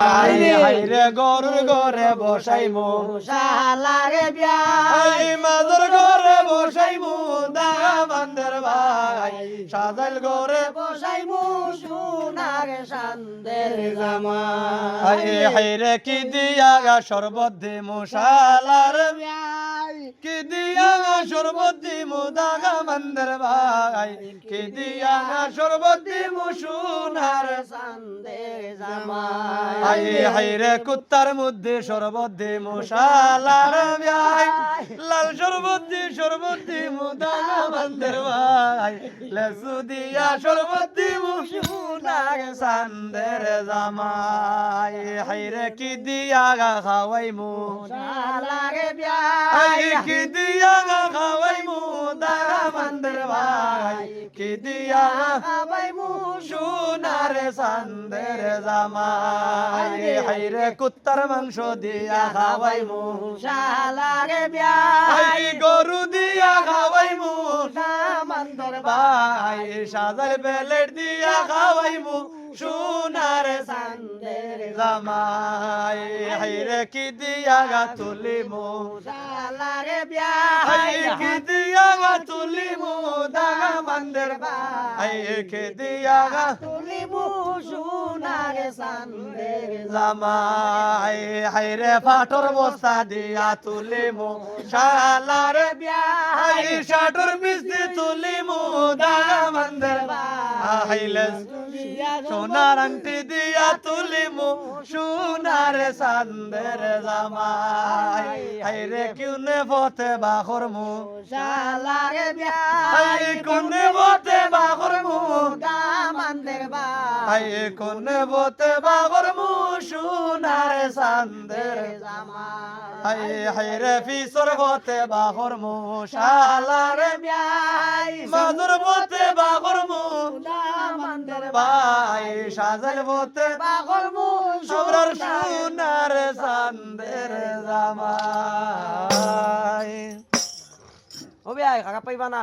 হাইরে গরুর ঘরে বসাইমু শালারে বিয়া মাদুর ঘরে বসাইমু দামানদের ভাই সাজাইল ঘরে বসাইমু সোনার সান্দের জামা হাইরে কি দিয়া গা শরবত দিমু শালার বিয়াই কি দিয়া গা শরবত দিমু দামানদের ভাই কি দিয়া গা শরবত দিমু সোনার সান্দের জামা হাইরে কুত্তার মধ্যে শরবত দিমু শালার ভাই লাল শরবত দিমু দামানদের ভাই লেসু দিয়া শরবত দিমু সোনার সান্দের জামাই হাইরে কি দিয়া গা খাওয়াইমু শালারে বিয়াই কি দিয়া গা খাওয়াইমু দামানদের ভাই কি দিয়া খাবাইমু সোনার সান্দের জামাই হাইরে কুত্তার মাংস দিয়া খাওয়াইমু শালারে বিয়াই হাই গরু দিয়া খাওয়াইমু দামানদের ভাই সাজার প্লেট দিয়া খাওয়াইমু সোনার সান্দের জামাই হাইরে কি দিয়া গা তুলিমু শালারে হাই বিয়াই কি দিয়া গা তুলিমু দামানদের ভাই কি দিয়া গা তুলিমু সোনার সান্দের জামাই হাইরে ফাটর বস্তা দিয়া তুলিমু শালার বিয়াই হাই শাটর মিস্তি তুলিমু দামানদের ভাইলে সোনার আংটি দিয়া তুলিমু সোনার সান্দের জামাই হাইরে কিউনে পথে বাখরমু শালারে হাই বিয়াই কোনে পথে বাখরমু দামানদের হাই কোনে পথে বাখরমু সোনার সান্দের জামা হাই হাইরে ফিসর পথে বাখরমু শালার বিয়াই মাদুর পথে বাখরমু দামানদের ভাই সাজাল পথে পাগল মু সবরার সোনার সান্দের জামাই ও বিয়াই খারাপ পাইবা না